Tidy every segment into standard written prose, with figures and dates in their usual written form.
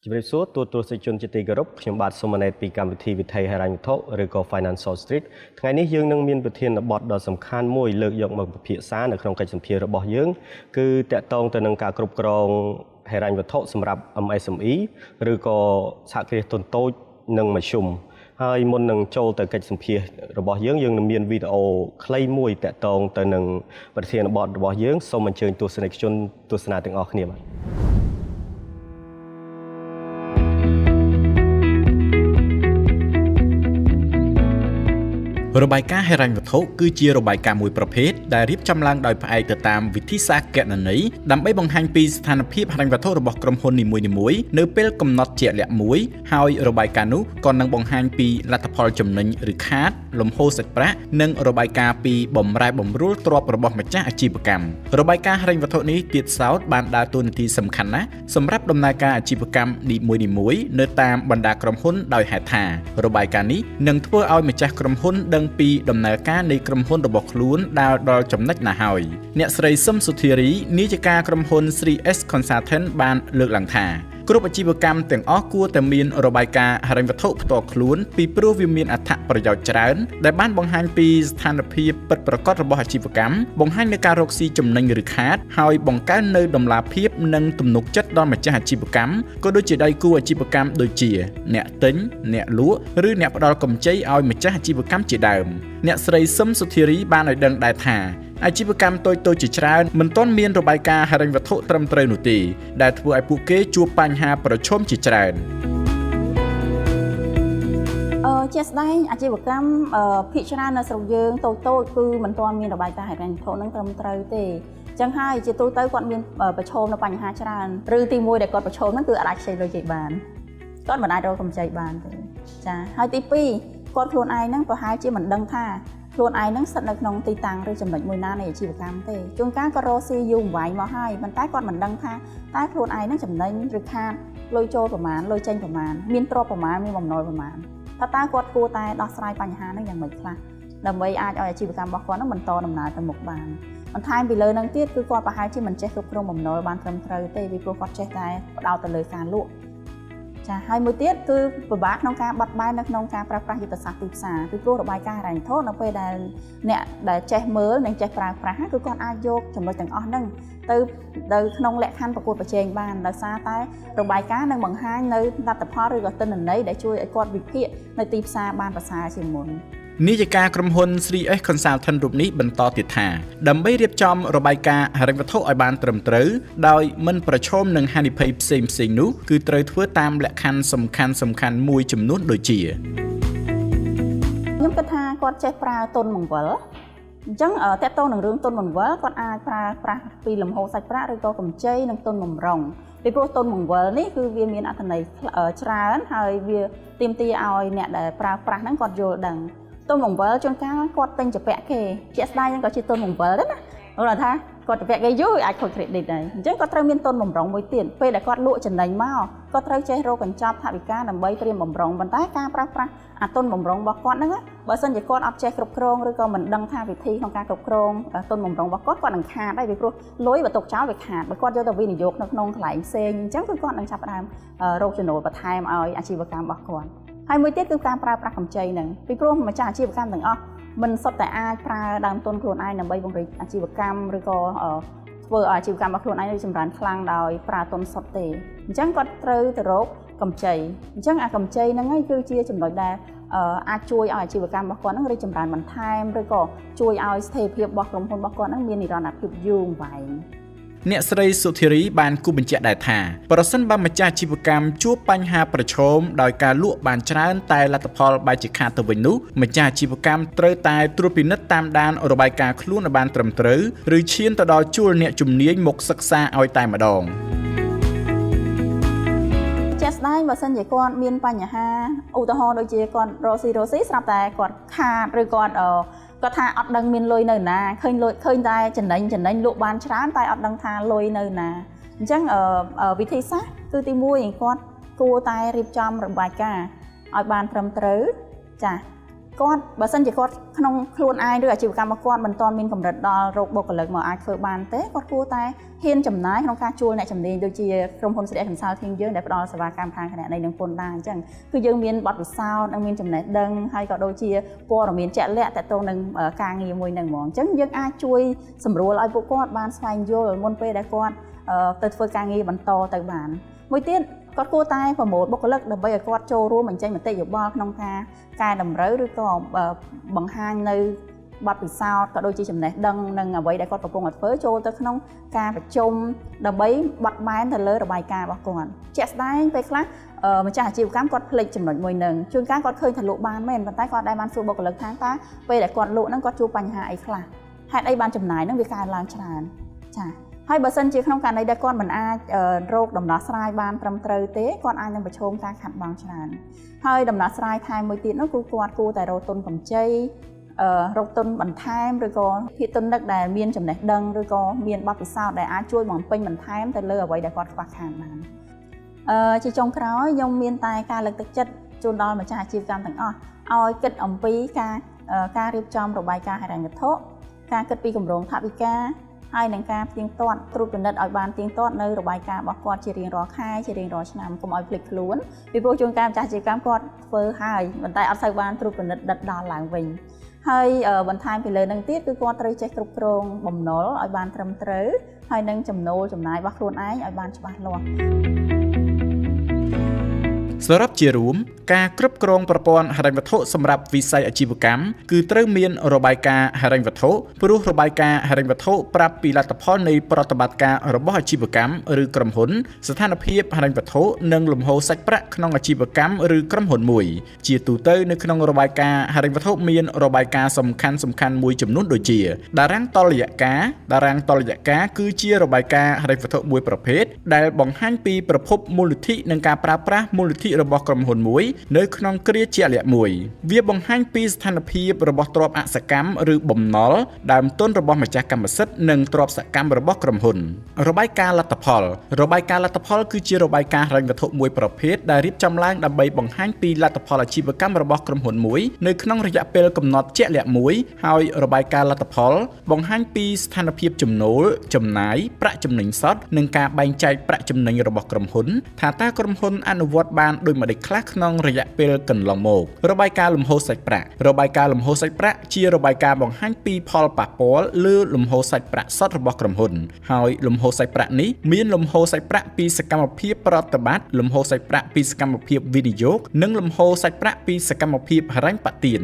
ជំរាបសួរទូទស្សនិកជនជាទីគោរពខ្ញុំបាទសូមណែតពីកម្មវិធីវិថីហិរញ្ញវត្ថុឬក៏ Financial Street ថ្ងៃនេះយើងនឹងមានប្រធានបទដ៏សំខាន់មួយលើកយកមកពិភាក្សានៅក្នុងកិច្ចសម្ភាសន៍របស់យើងគឺតាក់ទងទៅនឹងការគ្រប់គ្រងហិរញ្ញវត្ថុសម្រាប់ MSME ឬក៏សហគ្រាសធុនតូចនិងមធ្យមហើយមុននឹងចូលទៅកិច្ចសម្ភាសន៍របស់យើងនឹងមានវីដេអូខ្លីមួយតាក់ទងទៅនឹងប្រធានបទរបស់យើងសូមអញ្ជើញទស្សនិកជនទស្សនាទាំងអស់គ្នាបាទរបាយការណ៍ហិរញ្ញវត្ថុគឺជារបាយការណ៍មួយប្រភេទដែលរៀបចំឡើងដោយផ្អែកទៅតាមវិធីសាស្ត្រគណនេយ្យដើម្បីបង្ហាញពីស្ថានភាពហិរញ្ញវត្ថុរបស់ក្រុមហ៊ុននីមួយៗនៅពេលកំណត់ជាក់លាក់មួយហើយរបាយការណ៍នោះក៏នឹងបង្ហាញពីលទ្ធផលចំណេញឬខាតលំហូរសាច់ប្រាក់និងរបាយការណ៍ពីបម្រែបម្រួលទ្រព្យរបស់ម្ចាស់អាជីវកម្មរបាយការណ៍ហិរញ្ញវត្ថុនេះទៀតសោតបានដើរតួនាទីសំខាន់ណាស់សម្រាប់ដំណើរការអាជីវកម្មនីមួយៗនៅតាមបណ្ដាក្រុមហ៊ុនដោយហេតុថារបាយការណ៍នេះនឹងធ្វើឲ្យម្ចាស់ក្រុមហ៊ុនពីដំណើរការនៃក្រុមហ៊ុនរបស់ខ្លួនដល់ចំណុចណាហើយអ្នកស្រីសឹមសុធារីនាយិកាក្រុមហ៊ុន 3S Consultant បានលើកឡើងថាគ្រប់អាជីវកម្មទាំងអស់គួរតែមានរបាយការណ៍ហិរញ្ញវត្ថុផ្ទាល់ខ្លួនពីព្រោះវាមានអត្ថប្រយោជន៍ច្រើនដែលបានបង្ហាញពីស្ថានភាពពិតប្រាកដរបស់អាជីវកម្មបង្ហាញនូវការរកស៊ីចំណេញឬខាតហើយបង្កើននូវតម្លាភាពនិងទំនុកចិត្តដល់ម្ចាស់អាជីវកម្មក៏ដូចជាដៃគូអាជីវកម្មដូចជាអ្នកទិញអ្នកលក់ឬអ្នកផ្ដល់កម្ចីឲ្យម្ចាស់អាជីវកម្មជាដើមអ្នកស្រីសឹមសុធារីបានឲ្យដឹងដែរថាអាជីវកម្មតូចៗជាច្រើនមិនទាន់មានរបាយការណ៍ហិរញ្ញវត្ថុត្រឹមត្រូវនោះទេដែលធ្វើឲ្យពួកគេជួបបញ្ហាប្រឈមជាច្រើនជាស្ដែងអាជីវកម្មភាគច្រើននៅស្រុកយើងតូចៗគឺមិនទាន់មានរបាយការណ៍ហិរញ្ញវត្ថុនឹងត្រឹមត្រូវទេចឹងហើយជាទូទៅគាត់មានប្រឈមនៅបញ្ហាច្រើនឬទី1ដែលគាត់ប្រឈមហ្នឹងគឺអាចខ្ចីលុយគេបានគាត់មិនអាចរកកម្ចីបានទេចាហើយទី2គាត់ខ្លួនឯងហ្នឹងប្រហែលជាមិនដឹងថាខ្លួនឯងហ្នឹងស្ថិតនៅក្នុងទីតាំងឬចំណុចមួយណានៃអាជីវកម្មទេជួនកាលក៏រកស៊ីយូរអង្វែងមកហើយប៉ុន្តែគាត់មិនដឹងថាតើខ្លួនឯងហ្នឹងចំណេញឬខាតលុយចូលប្រមាណលុយចេញប្រមាណមានទ្រព្យប្រមាណមានបំណុលប្រមាណតើគាត់គួរតែដោះស្រាយបញ្ហាហ្នឹងយ៉ាងម៉េចខ្លះដើម្បីអាចឲ្យអាជីវកម្មរបស់គាត់ហ្នឹងបន្តដំណើរទៅមុខបានបន្ថែមពីលើហ្នឹងទៀតគឺគាត់ប្រហែលជាមិនចេះគ្រប់គ្រងបំណុលបានត្រឹមត្រូវទេពីព្រោះគាត់ចេះតែផ្ដោតទៅលើការលក់ចាហើយមួយទៀតគឺពិបាកក្នុងការបត់បែននៅក្នុងការប្រើប្រាស់យុទ្ធសាស្ត្រទីផ្សារពីព្រោះរបាយការណ៍ហិរញ្ញវត្ថុនៅពេលដែលអ្នកដែលចេះមើលនិងចេះប្រើប្រាស់គឺគាត់អាចយកចំណុចទាំងអស់ហ្នឹងទៅក្នុងលក្ខខណ្ឌប្រកួតប្រជែងបានដោយសារតែរបាយការណ៍នឹងបង្ហាញនៅលទ្ធផលឬក៏ទិន្នន័យដែលជួយឲ្យគាត់វិភាគនៅទីផ្សារបានប្រសើរជាងមុននាយិកាក្រុមហ៊ុន 3S Consultant រូបនេះបន្តទៀតថាដើម្បីរៀបចំរបាយការណ៍ហិរញ្ញវត្ថុឲ្យបានត្រឹមត្រូវដោយមិនប្រឈមនឹងហានិភ័យផ្សេងៗនោះគឺត្រូវធ្វើតាមលក្ខខណ្ឌសំខាន់មួយចំនួនដូចជាខ្ញុំគិតថាគាត់ចេះប្រើទុនបង្វិលអញ្ចឹងតើតើនឹងរឿងទុនបង្វិលគាត់អាចប្រើប្រាស់ពីលំហូរសាច់ប្រាក់ឬក៏កម្ចីនិងទុនបម្រុងពីព្រោះទុនបង្វិលនេះគឺវាមានអត្ថន័យច្រើនហើយវាទាមទារឲ្យអ្នកដែលប្រើប្រាស់ហ្នឹងគាត់យល់ដឹងទុនបង្វិលជួនកាលគាត់ទិញចាពាក់គេជាក់ស្ដែងហ្នឹងក៏ជាទុនបង្វិលដែរណាគាត់ថាគាត់ចាពាក់គេយូរអាចខូច credit ដែរអញ្ចឹងគាត់ត្រូវមានទុនបម្រុងមួយទៀតពេលដែលគាត់លក់ចំណេញមកគាត់ត្រូវចេះរកកញ្ចប់ថវិកាដើម្បីត្រៀមបម្រុងប៉ុន្តែការប្រើប្រាស់អាទុនបម្រុងរបស់គាត់ហ្នឹងបើសិនជាគាត់អត់ចេះគ្រប់គ្រងឬក៏មិនដឹងថាវិធីក្នុងការគ្រប់គ្រងទុនបម្រុងរបស់គាត់នឹងខាតដែរពីព្រោះលុយបើទុកចោលវាខាតបើគាត់យកទៅវិនិយោគនៅក្នុងកន្លែងផ្សេងអញ្ចឹងគឺគាត់នឹងចាប់ផ្ដើមរកចំណូលបន្ថែមឲ្យអាជីវកម្មរបស់គាត់ហើយមួយទៀតគឺការប្រើប្រាស់កម្ចីហ្នឹងពីព្រោះម្ចាស់អាជីវកម្មទាំងអស់មិនសុទ្ធតែអាចប្រើដើមទុនខ្លួនឯងដើម្បីពង្រីកអាជីវកម្មឬក៏ធ្វើឲ្យអាជីវកម្មរបស់ខ្លួនឯងរីកចម្រើនខ្លាំងដោយប្រើទុនសុទ្ធទេអញ្ចឹងគាត់ត្រូវទៅរកកម្ចីអញ្ចឹងអាកម្ចីហ្នឹងហើយគឺជាចំណុចដែលអាចជួយឲ្យអាជីវកម្មរបស់គាត់ហ្នឹងរីកចម្រើនបន្ថែមឬក៏ជួយឲ្យស្ថិរភាពរបស់ក្រុមហ៊ុនរបស់គាត់ហ្នឹងមាននិរន្តរភាពយូរអង្វែងអ្នកស្រីសុធារីបានគូបញ្ជាក់ដែរថាប្រសិនបើម្ចាស់អាជីវកម្មជួបបញ្ហាប្រឈមដោយការលក់បានច្រើនតែលទ្ធផលបែរជាខាតទៅវិញនោះម្ចាស់អាជីវកម្មត្រូវតែត្រួតពិនិត្យតាមដានរបាយការណ៍ខ្លួនឲ្យបានត្រឹមត្រូវឬឈានទៅដល់ជួលអ្នកជំនាញមកសិក្សាឲ្យតែម្ដងជាក់ស្ដែងបើសិនជាគាត់មានបញ្ហាឧទាហរណ៍ដូចជាគាត់រកស៊ីស្រាប់តែគាត់ខាតឬគាត់ថាអត់ដឹងមានលុយនៅណាឃើញតែចំណេញលក់បានច្រើនតែអត់ដឹងថាលុយនៅណាអញ្ចឹងវិធីសាស្ត្រគឺទី1គាត់គួរតែរៀបចំរបាយការណ៍ឲ្យបានត្រឹមត្រូវចា គាត់បើសិនជាគាត់ក្នុងខ្លួនឯងឬអាជីវកម្មរបស់គាត់មិនទាន់មានកម្រិតដល់រោគបុគ្គលិកមកអាចធ្វើបានទេគាត់គួរតែហ៊ានចំណាយក្នុងការជួលអ្នកជំនាញដូចជាក្រុមហ៊ុន Sri Consulting យើងដែលផ្ដល់សេវាកម្មខាងគណនេយ្យនិងពន្ធដារអញ្ចឹងគឺយើងមានបទពិសោធន៍និងមានចំណេះដឹងហើយក៏ដូចជាព័ត៌មានជាក់លាក់ទាក់ទងនឹងការងារមួយនឹងហ្មងអញ្ចឹងយើងអាចជួយសម្រួលឲ្យពួកគាត់បានស្វែងយល់មុនពេលដែលគាត់ទៅធ្វើការងារបន្តទៅបានមួយទៀតគាត់គួរតែប្រមូលបុគ្គលិកដើម្បីឲ្យគាត់ចូលរួមបញ្ចេញមតិយោបល់ក្នុងការកែតម្រូវឬក៏បង្ហាញនៅបទពិសោធន៍ក៏ដូចជាចំណេះដឹងនិងអ្វីដែលគាត់កំពុងតែធ្វើចូលទៅក្នុងការប្រជុំដើម្បីបត់បែនទៅលើរបាយការណ៍របស់គាត់ជាក់ស្ដែងពេលខ្លះម្ចាស់អាជីវកម្មគាត់ភ្លេចចំណុចមួយនឹងជួនកាលគាត់ឃើញថាលក់បានមែនប៉ុន្តែគាត់ដែលបានសួរបុគ្គលិកថាតើពេលដែលគាត់លក់ហ្នឹងគាត់ជួបបញ្ហាអីខ្លះហេតុអីបានចំណាយហ្នឹងវាកើនឡើងច្រើនចា៎ហើយបើសិនជាក្នុងករណីដែលគាត់មិនអាចរកដំណោះស្រាយបានត្រឹមត្រូវទេគាត់អាចនឹងប្រឈមការខាត់បងច្រើនហើយដំណោះស្រាយថែមមួយទៀតនោះគឺគាត់គួរតែរកទុនកម្ចីរកទុនបន្ថែមឬក៏ភាគទុនដឹកដែលមានចំណេះដឹងឬក៏មានបទពិសោធន៍ដែលអាចជួយបំពេញបន្ថែមទៅលើអ្វីដែលគាត់ខ្វះខាតបានជាចុងក្រោយខ្ញុំមានតែការលើកទឹកចិត្តជូនដល់ម្ចាស់អាជីវកម្មទាំងអស់ឲ្យគិតអំពីការរៀបចំរបាយការណ៍ហិរញ្ញវត្ថុការគិតពីគម្រោងថវិកាហើយនឹងការផ្ទៀងផ្ទាត់ត្រួតពិនិត្យឲ្យបានទៀងទាត់នៅរបាយការណ៍របស់គាត់ជារៀងរាល់ខែជារៀងរាល់ឆ្នាំកុំឲ្យភ្លេចខ្លួនពីព្រោះជួនកាលម្ចាស់អាជីវកម្មគាត់ធ្វើហើយប៉ុន្តែអត់សូវបានត្រួតពិនិត្យដិតដល់ឡើងវិញហើយបន្ថែមពីលើនឹងទៀតគឺគាត់ត្រូវចេះគ្រប់គ្រងបំណុលឲ្យបានត្រឹមត្រូវហើយនឹងចំណូលចំណាយរបស់ខ្លួនឯងឲ្យបានច្បាស់លាស់សរុបជារួមការគ្រប់គ្រងប្រព័ន្ធហិរញ្ញវត្ថុសម្រាប់វិស័យអាជីវកម្មគឺត្រូវមានរបាយការណ៍ហិរញ្ញវត្ថុព្រោះរបាយការណ៍ហិរញ្ញវត្ថុប្រាប់ពីលទ្ធផលនៃប្រតិបត្តិការរបស់អាជីវកម្មឬក្រុមហ៊ុនស្ថានភាពហិរញ្ញវត្ថុនិងលំហូរសាច់ប្រាក់ក្នុងអាជីវកម្មឬក្រុមហ៊ុនមួយជាទូទៅនៅក្នុងរបាយការណ៍ហិរញ្ញវត្ថុមានរបាយការណ៍សំខាន់មួយចំនួនដូចជាតារាងតុល្យការគឺជារបាយការណ៍ហិរញ្ញវត្ថុមួយប្រភេទដែលបង្ហាញពីប្រភពមូលនិធិនិងការប្រើប្រាស់មូលនិធិរបស់ក្រុមហ៊ុនមួយនៅក្នុងគ្រាជាក់លាក់មួយវាបង្ហាញពីស្ថានភាពរបស់ទ្រព្យអសកម្មឬបំណុលដើមទុនរបស់ម្ចាស់កម្មសិទ្ធិនិងទ្រព្យសកម្មរបស់ក្រុមហ៊ុនរបាយការណ៍លទ្ធផលគឺជារបាយការណ៍ហិរញ្ញវត្ថុមួយប្រភេទដែលរៀបចំឡើងដើម្បីបង្ហាញពីលទ្ធផលអាជីវកម្មរបស់ក្រុមហ៊ុនមួយនៅក្នុងរយៈពេលកំណត់ជាក់លាក់មួយហើយរបាយការណ៍លទ្ធផលបង្ហាញពីស្ថានភាពចំណូលចំណាយប្រាក់ចំណេញសុទ្ធនិងការបែងចែកប្រាក់ចំណេញរបស់ក្រុមហ៊ុនថាតើក្រុមហ៊ុនអនុវត្តបានដោយម្តេចខ្លះក្នុងរយៈពេលកន្លងមករបាយការណ៍លំហូរសាច់ប្រាក់ជារបាយការណ៍បង្ហាញពីផលប៉ះពាល់លើលំហូរសាច់ប្រាក់សុទ្ធរបស់ក្រុមហ៊ុនហើយលំហូរសាច់ប្រាក់នេះមានលំហូរសាច់ប្រាក់ពីសកម្មភាពប្រតិបត្តិលំហូរសាច់ប្រាក់ពីសកម្មភាពវិនិយោគនិងលំហូរសាច់ប្រាក់ពីសកម្មភាពហិរញ្ញប្បទាន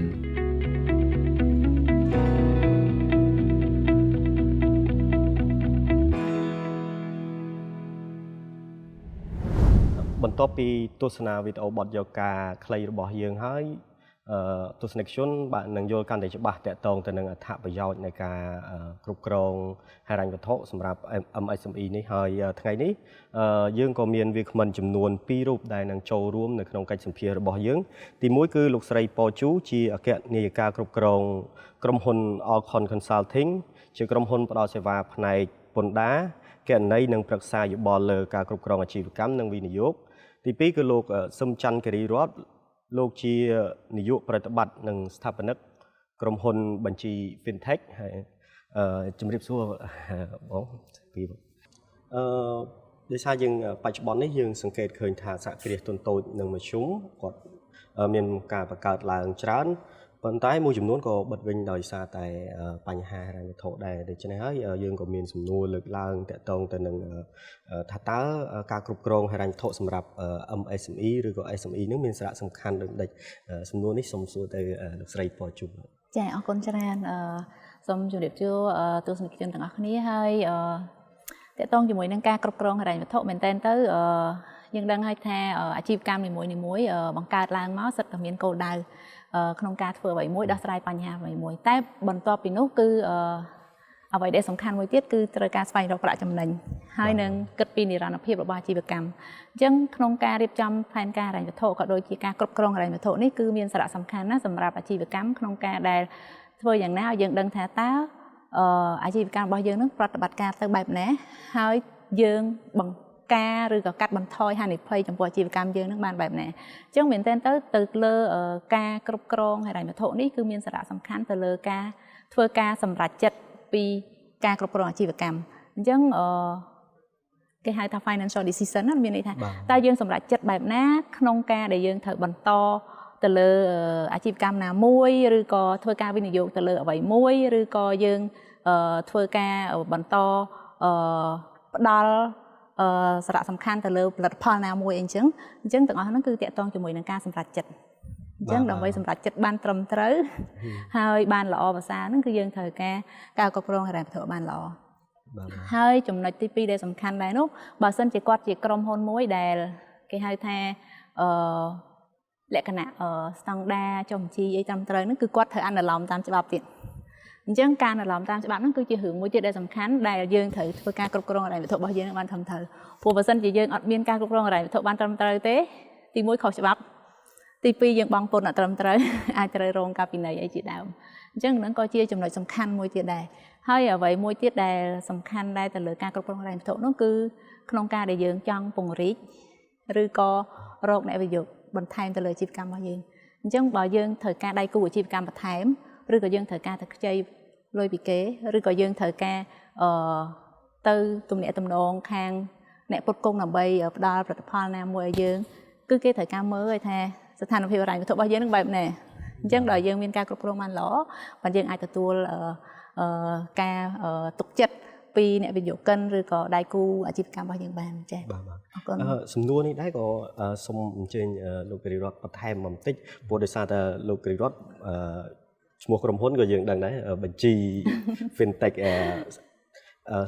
បន្ទាប់ពីទស្សនាវីដេអូបទយកការខ្លីរបស់យើងហើយទស្សនិកជនបាទនឹងយល់កាន់តែច្បាស់តាក់ទងទៅនឹងអត្ថប្រយោជន៍នៃការគ្រប់គ្រងហិរញ្ញវត្ថុសម្រាប់ MSME នេះហើយថ្ងៃនេះយើងក៏មានវាគ្មិនចំនួន2រូបដែលនឹងចូលរួមនៅក្នុងកិច្ចសម្ភាសន៍របស់យើងទី1គឺលោកស្រីប៉ជូជាអគ្គនាយិកាគ្រប់គ្រងក្រុមហ៊ុន Alcon Consulting ជាក្រុមហ៊ុនផ្ដល់សេវាផ្នែកពន្ធដារគណនេយ្យនិងប្រឹក្សាយោបល់លើការគ្រប់គ្រងអាជីវកម្មនិងវិនិយោគទី2គឺលោកសឹមច័ន្ទគិរីរតន៍លោកជានាយកប្រតិបត្តិនិងស្ថាបនិកក្រុមហ៊ុនបញ្ជី Fintech ហើយជំរាបសួរបងពីដោយសារយើងបច្ចុប្បន្ននេះយើងសង្កេតឃើញថាសហគ្រាសទុនតូចនិងមធ្យមគាត់មានការបង្កើតឡើងច្រើនប៉ុន្តែមួយចំនួនក៏បិទវិញដោយសារតែបញ្ហាហិរញ្ញវត្ថុដែរដូច្នេះហើយយើងក៏មានសំណួរលើកឡើងតាក់ទងទៅនឹងថាតើការគ្រប់គ្រងហិរញ្ញវត្ថុសម្រាប់ MSME ឬក៏ SME នឹងមានសារៈសំខាន់ដូចដេចសំណួរនេះសូមសួរទៅលោកស្រីប៉ជុំចាអរគុណច្រើនសូមជម្រាបសួរទស្សនិកជនទាំងអស់គ្នាហើយតាក់ទងជាមួយនឹងការគ្រប់គ្រងហិរញ្ញវត្ថុមែនទែនទៅយើងដឹងហើយថាអាជីវកម្មនីមួយបង្កើតឡើងមកសិតតែមានគោលដៅក្នុងការធ្វើអ្វីមួយដោះស្រាយបញ្ហាអ្វីមួយតែបន្ទាប់ពីនោះគឺអ្វីដែលសំខាន់មួយទៀតគឺត្រូវការស្វែងរកប្រាក់ចំណេញហើយនឹងគិតពីនិរន្តរភាពរបស់អាជីវកម្មអញ្ចឹងក្នុងការរៀបចំផែនការហិរញ្ញវត្ថុក៏ដូចជាការគ្រប់គ្រងហិរញ្ញវត្ថុនេះគឺមានសារៈសំខាន់ណាស់សម្រាប់អាជីវកម្មក្នុងការដែលធ្វើយ៉ាងណាឲ្យយើងដឹងថាតើអាជីវកម្មរបស់យើងនឹងប្រតិបត្តិការទៅបែបណាហើយយើង ការឬក៏កាត់បន្ថយហានិភ័យចំពោះអាជីវកម្មយើងនឹងបានបែបណាអញ្ចឹងមែនតើទៅលើការគ្រប់គ្រងហិរញ្ញវត្ថុនេះគឺមានសារៈសំខាន់ទៅលើការធ្វើការសម្រេចចិត្តពីការគ្រប់គ្រងអាជីវកម្មអញ្ចឹងគេហៅថា financial decision ណាមានន័យថាតើយើងសម្រេចចិត្តបែបណាក្នុងការដែលយើងត្រូវបន្តទៅលើអាជីវកម្មណាមួយឬក៏ធ្វើការវិនិយោគទៅលើអ្វីមួយឬក៏យើងធ្វើការបន្តផ្ដល់សារៈសំខាន់ទៅលើផលិតផលណាមួយអីចឹងទាំងអស់ហ្នឹងគឺតាក់ទងជាមួយនឹងការសម្រេចចិត្តអញ្ចឹងដើម្បីសម្រេចចិត្តបានត្រឹមត្រូវហើយបានល្អប្រសើរហ្នឹងគឺយើងត្រូវការគ្រប់គ្រងហិរញ្ញវត្ថុបានល្អហើយចំណុចទី2ដែលសំខាន់ដែរនោះបើសិនជាគាត់ជាក្រុមហ៊ុនមួយដែលគេហៅថាលក្ខណៈស្តង់ដារចុះបញ្ជីអីត្រឹមត្រូវហ្នឹងគឺគាត់ត្រូវអនុលោមតាមច្បាប់ទៀតអញ្ចឹងការអនុលោមតាមច្បាប់ហ្នឹងគឺជារឿងមួយទៀតដែលសំខាន់ដែលយើងត្រូវធ្វើការគ្រប់គ្រងហិរញ្ញវត្ថុរបស់យើងបានត្រឹមត្រូវព្រោះបើសិនជាយើងអត់មានការគ្រប់គ្រងហិរញ្ញវត្ថុបានត្រឹមត្រូវទេទី1ខុសច្បាប់ទី2យើងបង់ពន្ធអត់ត្រឹមត្រូវអាចត្រូវរងការពិន័យអីជាដើមអញ្ចឹងហ្នឹងក៏ជាចំណុចសំខាន់មួយទៀតដែរហើយអ្វីមួយទៀតដែលសំខាន់ដែរទៅលើការគ្រប់គ្រងហិរញ្ញវត្ថុនោះគឺក្នុងការដែលយើងចង់ពង្រីកឬក៏រកអ្នកវិនិយោគបន្ថែមទៅលើអាជីវកម្មរបស់យើងអញ្ចឹងបើយើងត្រូវការដៃគូអាជីវកម្មបន្ថែមឬក៏យើងត្រូវការទៅខ្ចីលុយពីគេឬក៏យើងត្រូវការទៅទំនាក់ទំនងខាងអ្នកផ្គត់ផ្គង់ដើម្បីផ្ដល់ផលិតផលណាមួយឲ្យយើងគឺគេត្រូវការមើលឲ្យថាស្ថានភាពហិរញ្ញវត្ថុរបស់យើងនឹងបែបណាអញ្ចឹងដល់យើងមានការគ្រប់គ្រងបានល្អបើយើងអាចទទួលការទុកចិត្តពីអ្នកវិនិយោគិនឬក៏ដៃគូអាជីវកម្មរបស់យើងបានចា៎បាទអរគុណសំណួរនេះដែរក៏សូមអញ្ជើញលោកគិរីរតបន្ថែមបន្តិចព្រោះដោយសារតែលោកគិរីរតឈ្មោះក្រុមហ៊ុនក៏យើងដឹងដែរបញ្ជី fintech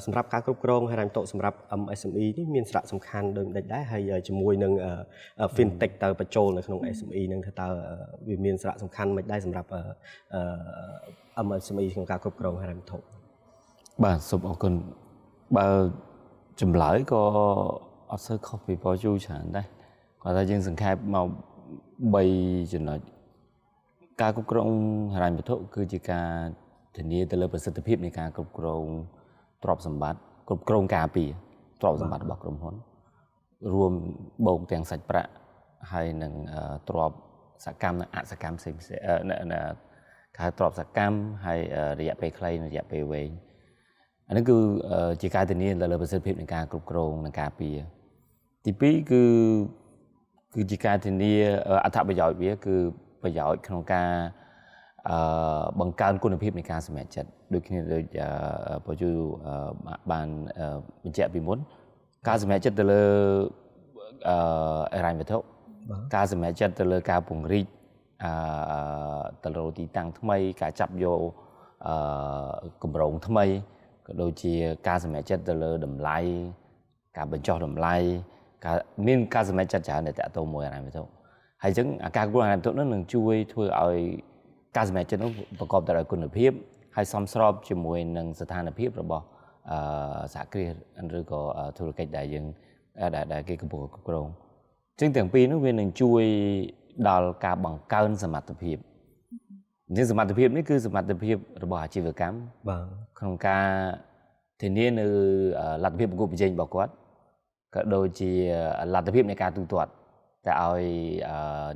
សម្រាប់ការគ្រប់គ្រងហិរញ្ញវត្ថុសម្រាប់ MSME នេះមានសារៈសំខាន់ដូចមិនដែរហើយជាមួយនឹង fintech ទៅបញ្ចូលនៅក្នុង SME នឹងថាតើវាមានសារៈសំខាន់មិនដែរសម្រាប់ MSME ក្នុងការគ្រប់គ្រងហិរញ្ញវត្ថុបាទសូមអរគុណបើចម្លើយក៏អត់សូវខុសពីប៉ូជូច្រើនដែរគាត់ថាយើងសង្ខេបមក3ចំណុចការគ្រប់គ្រងហិរញ្ញវត្ថុគឺជាការធានាទៅលើប្រសិទ្ធភាពនៃការគ្រប់គ្រងទ្រព្យសម្បត្តិគ្រប់គ្រងការពារទ្រព្យសម្បត្តិរបស់ក្រុមហ៊ុនរួមបូកទាំងសាច់ប្រាក់ហើយនឹងទ្រព្យសកម្មនិងអសកម្មផ្សេងៗការទ្រព្យសកម្មហើយរយៈពេលខ្លីនិងរយៈពេលវែងអានេះគឺជាការធានាទៅលើប្រសិទ្ធភាពនៃការគ្រប់គ្រងនិងការពារទី2គឺជាការធានាអត្ថប្រយោជន៍វាគឺប្រយោជន៍ក្នុងការបង្កើនគុណភាពនៃការសម្រេចចិត្តដូចគ្នាដូចបើយូបានបញ្ជាក់ពីមុនការសម្រេចចិត្តទៅលើហិរញ្ញវត្ថុការសម្រេចចិត្តទៅលើការពង្រីកទៅលើទីតាំងថ្មីការចាប់យកគម្រោងថ្មីក៏ដូចជាការសម្រេចចិត្តទៅលើតម្លៃការបញ្ចុះតម្លៃមានការសម្រេចចិត្តច្រើនដែលតកតមួយហិរញ្ញវត្ថុហើយអញ្ចឹងការគ្រប់គ្រងហិរញ្ញវត្ថុនោះនឹងជួយធ្វើឲ្យការសម្រេចចិត្តនោះប្រកបទៅដោយគុណភាពហើយសមស្របជាមួយនឹងស្ថានភាពរបស់សហគ្រាសឬក៏ធុរកិច្ចដែលយើងដែលគេកំពុងគ្រប់គ្រងអញ្ចឹងទាំងពីរនោះវានឹងជួយដល់ការបង្កើនសមត្ថភាពអញ្ចឹងសមត្ថភាពនេះគឺសមត្ថភាពរបស់អាជីវកម្មបាទក្នុងការធានានៅលទ្ធភាពប្រកួតប្រជែងរបស់គាត់ក៏ដូចជាលទ្ធភាពនៃការទូទាត់តែឲ្យ